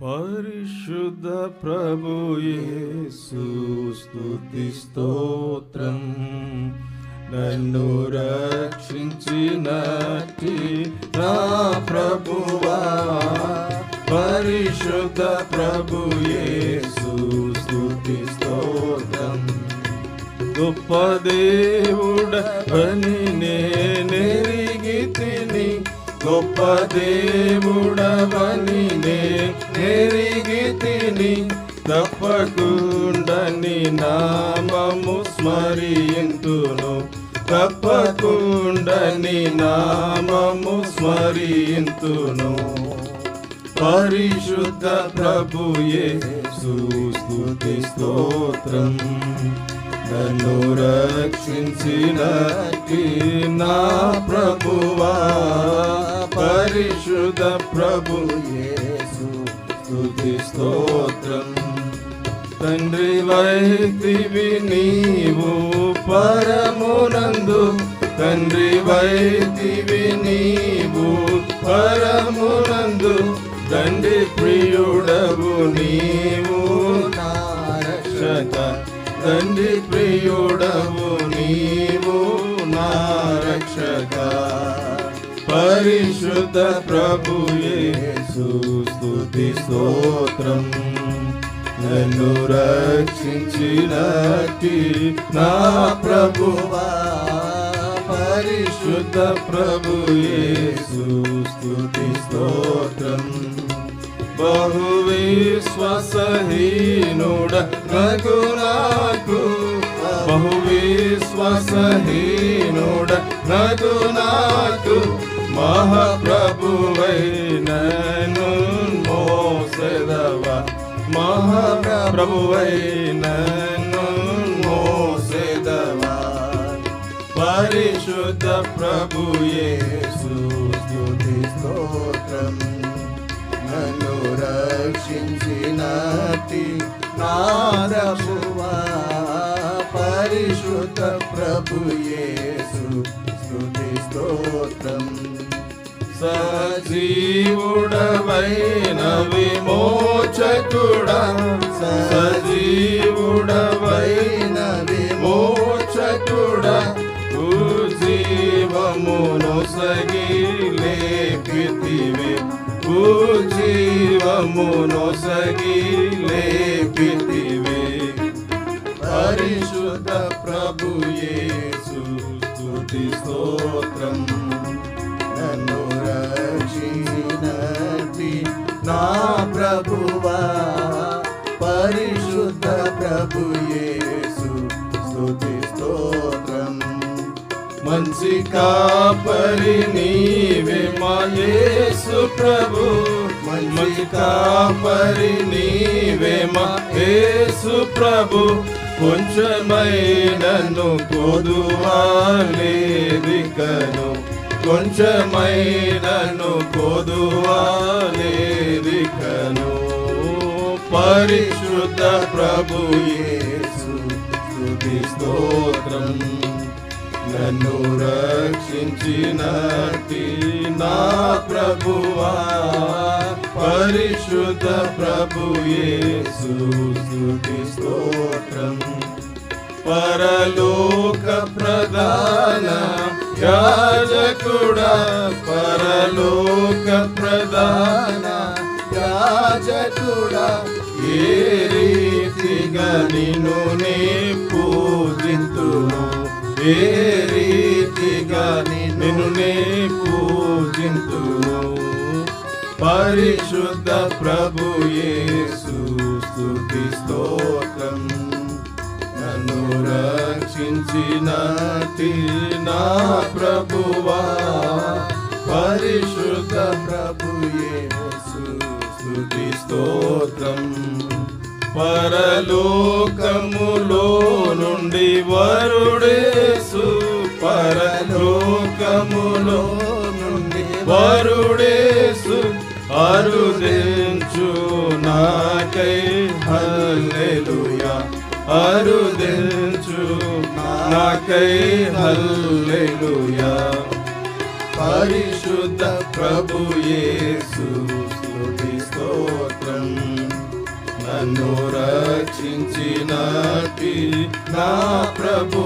పరిశుద్ధ ప్రభు యేసు స్తుతి స్తోత్రం. నన్ను రక్షించినట్టి నా ప్రభువా, పరిశుద్ధ ప్రభు యేసు స్తుతి స్తోత్రం. గొప్ప దేవుడవని నేనెరిగితిని, గొప్ప దేవుడవని నేనెరిగితిని, తప్పకుండా నీ నామము స్మరింతును, తప్పకుండా నీ నామము స్మరింతును. పరిశుద్ధ ప్రభు యేసు స్తుతి స్తోత్రం. నన్ను రక్షించినట్టి నా ప్రభువా, పరిశుద్ధ ప్రభు యేసు స్తుతి స్తోత్రం. తండ్రి వైదివి నీవు పరమునందు, తండ్రి వైదివి నీవు పరమునందు, తండ్రి ప్రియుడవు నీవు నా రక్షక, తండ్రి ప్రియుడవు నీవు నా రక్షక. పరిశుద్ధ ప్రభు యేసు స్తుతి స్తోత్రం. నన్ను రక్షించినట్టి నా ప్రభువా, పరిశుద్ధ ప్రభు యేసు స్తుతి స్తోత్రం. బహు విశ్వాసహీనుడ నగు, బహు విశ్వాసహీనుడ నగు, మహాప్రభువైనను మోసెదవా, మహాప్రభువైనను మోసెదవా. పరిశుద్ధ ప్రభు యేసు స్తుతి స్తోత్రం. నన్ను రక్షించినట్టి నా ప్రభువా, పరిశుద్ధ ప్రభు యేసు స్తుతి స్తోత్రం. సజీవుడవైన విమోచకుడా, సజీవుడవైన విమోచకుడా, ఉజ్జీవమును సగి లేపితివే, ఉజ్జీవమును సగి లేపితివే. పరిశుద్ధ ప్రభు యేసు స్తుతి స్తోత్రం. నన్ను రక్షించినట్టి నా ప్రభువా, పరిశుద్ధ ప్రభు యేసు స్తుతి స్తోత్రం. మంచి కాపరి నీవే మా యేసు ప్రభు, మంచి కాపరి నీవే మా యేసు ప్రభు, కొంచెమైనను కొదువాలేదికను, కొంచెమైనను కొదువాలేదికను. పరిశుద్ధ ప్రభు యేసు స్తుతి స్తోత్రం. నన్ను రక్షించినట్టి నా ప్రభువా, పరిశుద్ధ ప్రభు యేసు స్తుతి స్తోత్రం. పరలోక ప్రధాన యాజకుడా, పరలోక ప్రధాన యాజకుడా, ఏ రీతిగా నిన్ను నే పూజింతును, ఏ రీతిగా నిన్ను నే పూజింతును. పరిశుద్ధ ప్రభు యేసు స్తుతి స్తోత్రం. నన్ను రక్షించినట్టి నా ప్రభువా, పరిశుద్ధ ప్రభు యేసు స్తుతి స్తోత్రం. పరలోకములో నుండి వరుడేసు, పరలోకములో నుండి వరుడేసు, అరుదించు నాకై హల్లెలూయా, అరుదించు నాకై హల్లెలూయా. పరిశుద్ధ ప్రభు యేసు స్తుతి స్తోత్రం. నన్ను రక్షించినట్టి నా ప్రభు